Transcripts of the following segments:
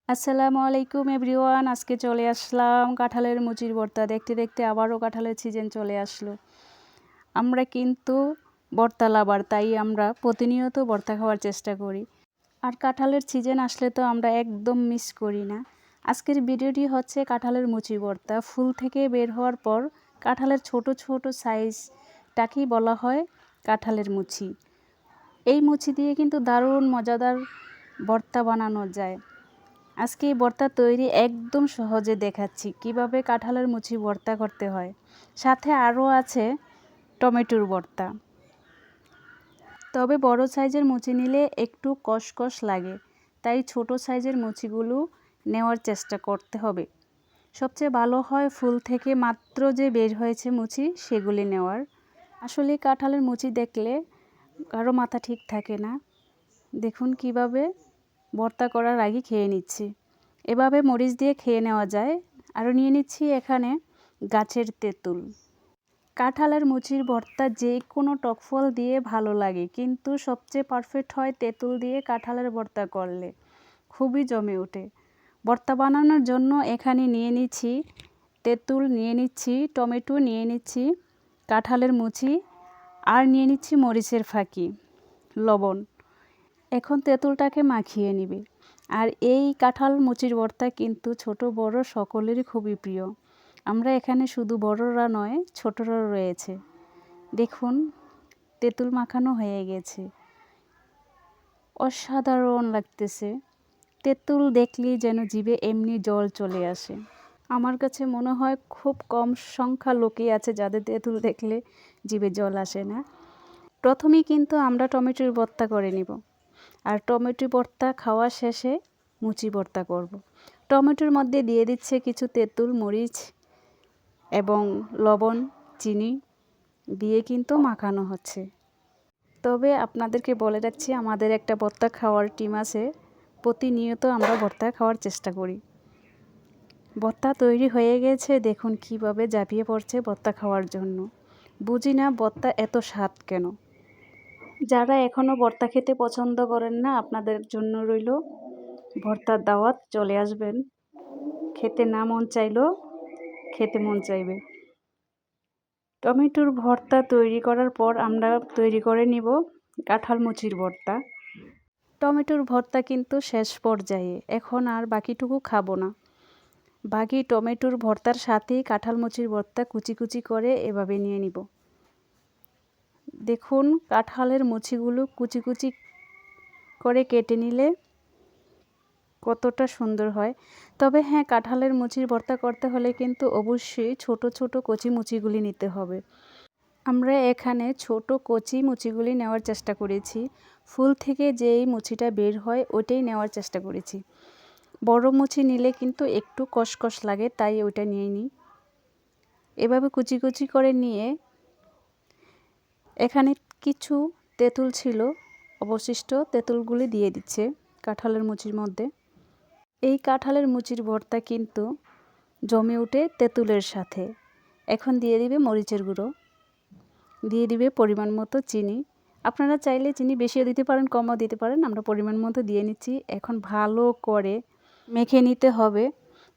আসসালামু আলাইকুম এভরিওয়ান। আজকে চলে আসলাম কাঁঠালের মুচির ভর্তা দেখতে দেখতে আবারও কাঁঠালের সিজন চলে আসলো। আমরা কিন্তু ভর্তা লাভার, তাই আমরা প্রতিনিয়ত ভর্তা খাওয়ার চেষ্টা করি। আর কাঁঠালের সিজন আসলে তো আমরা একদম মিস করি না। আজকের ভিডিওটি হচ্ছে কাঁঠালের মুচি ভর্তা। ফুল থেকে বের হওয়ার পর কাঁঠালের ছোট ছোট সাইজটাকেই বলা হয় কাঁঠালের মুচি। এই মুচি দিয়ে কিন্তু দারুণ মজাদার ভর্তা বানানো যায়। আজকে এই ভর্তা তৈরি একদম সহজে দেখাচ্ছি কিভাবে কাঁঠালের মুচি ভর্তা করতে হয়। সাথে আরও আছে টমেটোর ভর্তা। তবে বড় সাইজের মুচি নিলে একটু কষকষ লাগে, তাই ছোট সাইজের মুচিগুলো নেওয়ার চেষ্টা করতে হবে। সবচেয়ে ভালো হয় ফুল থেকে মাত্র যে বের হয়েছে মুচি সেগুলি নেওয়ার। আসলে কাঁঠালের মুচি দেখলে কারো মাথা ঠিক থাকে না। দেখুন কিভাবে ভর্তা করার আগে খেয়ে নিচ্ছি। এভাবে মরিচ দিয়ে খেয়ে নেওয়া যায়। আরও নিয়ে নিচ্ছি এখানে গাছের তেঁতুল। কাঁঠালের মুচির ভর্তা যে কোনো টক ফল দিয়ে ভালো লাগে, কিন্তু সবচেয়ে পারফেক্ট হয় তেঁতুল দিয়ে কাঁঠালের ভর্তা করলে, খুবই জমে ওঠে। ভর্তা বানানোর জন্য এখানে নিয়ে নিচ্ছি তেঁতুল, নিয়ে নিচ্ছি টমেটো, নিয়ে নিচ্ছি কাঁঠালের মুচি, আর নিয়ে নিচ্ছি মরিচের ফাঁকি, লবণ। এখন তেঁতুলটাকে মাখিয়ে নিবে। আর এই কাঁঠাল মুচির ভর্তা কিন্তু ছোট বড় সকলেরই খুবই প্রিয়। আমরা এখানে শুধু বড়রা নয়, ছোটরাও রয়েছে। দেখুন তেঁতুল মাখানো হয়ে গেছে, অসাধারণ লাগতেছে। তেঁতুল দেখলেই যেন জিভে এমনি জল চলে আসে। আমার কাছে মনে হয় খুব কম সংখ্যা লোকই আছে যাদের তেঁতুল দেখলে জিভে জল আসে না। প্রথমেই কিন্তু আমরা টমেটোর ভর্তা করে নিব, আর টমেটো ভর্তা খাওয়া শেষে মুচি ভর্তা করব। টমেটোর মধ্যে দিয়ে দিচ্ছে কিছু তেঁতুল, মরিচ এবং লবণ, চিনি দিয়ে কিন্তু মাখানো হচ্ছে। তবে আপনাদেরকে বলে রাখছি, আমাদের একটা ভর্তা খাওয়ার টিম আছে, প্রতিনিয়ত আমরা ভর্তা খাওয়ার চেষ্টা করি। ভর্তা তৈরি হয়ে গেছে, দেখুন কিভাবে ঝাঁপিয়ে পড়ছে ভর্তা খাওয়ার জন্য। বুঝি না ভর্তা এত স্বাদ কেন। যারা এখনও ভর্তা খেতে পছন্দ করেন না, আপনাদের জন্য রইল ভর্তার দাওয়াত। চলে আসবেন, খেতে না মন চাইলেও খেতে মন চাইবে। টমেটোর ভর্তা তৈরি করার পর আমরা তৈরি করে নিব কাঁঠাল মুচির ভর্তা। টমেটোর ভর্তা কিন্তু শেষ পর্যায়ে, এখন আর বাকিটুকু খাবো না। বাকি টমেটোর ভর্তার সাথেই কাঁঠাল মুচির ভর্তা কুচি কুচি করে এভাবে নিয়ে নিব। দেখুন কাঁঠালের মুচিগুলো কুচি কুচি করে কেটে নিলে কতটা সুন্দর হয়। তবে হ্যাঁ, কাঁঠালের মুচির ভর্তা করতে হলে কিন্তু অবশ্যই ছোট ছোট কচি মুচিগুলি নিতে হবে। আমরা এখানে ছোট কচি মুচিগুলি নেওয়ার চেষ্টা করেছি। ফুল থেকে যেই মুচিটা বের হয় ওইটাই নেওয়ার চেষ্টা করেছি। বড় মুচি নিলে কিন্তু একটু কষকষ লাগে, তাই ওইটা নিয়ে নিই। এভাবে কুচি কুচি করে নিয়ে এখানে কিছু তেঁতুল ছিল, অবশিষ্ট তেঁতুলগুলি দিয়ে দিচ্ছে কাঁঠালের মুচির মধ্যে। এই কাঁঠালের মুচির ভর্তা কিন্তু জমে ওঠে তেঁতুলের সাথে। এখন দিয়ে দিবে মরিচের গুঁড়ো, দিয়ে দিবে পরিমাণ মতো চিনি। আপনারা চাইলে চিনি বেশিও দিতে পারেন, কমও দিতে পারেন। আমরা পরিমাণ মতো দিয়ে নিচ্ছি। এখন ভালো করে মেখে নিতে হবে।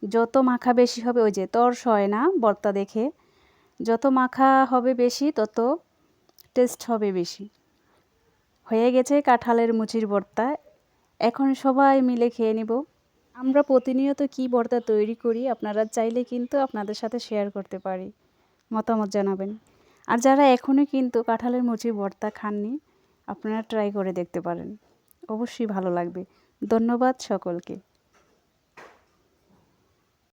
যত মাখা বেশি হবে, ওই যে তর্স হয় না ভর্তা দেখে, যত মাখা হবে বেশি তত টেস্ট হবে বেশি। হয়ে গেছে কাঁঠালের মুচির ভর্তা। এখন সবাই মিলে খেয়ে নিব। আমরা প্রতিনিয়ত কি ভর্তা তৈরি করি আপনারা চাইলে কিন্তু আপনাদের সাথে শেয়ার করতে পারি, মতামত জানাবেন। আর যারা এখনও কিন্তু কাঁঠালের মুচির ভর্তা খাননি, আপনারা ট্রাই করে দেখতে পারেন, অবশ্যই ভালো লাগবে। ধন্যবাদ সকলকে।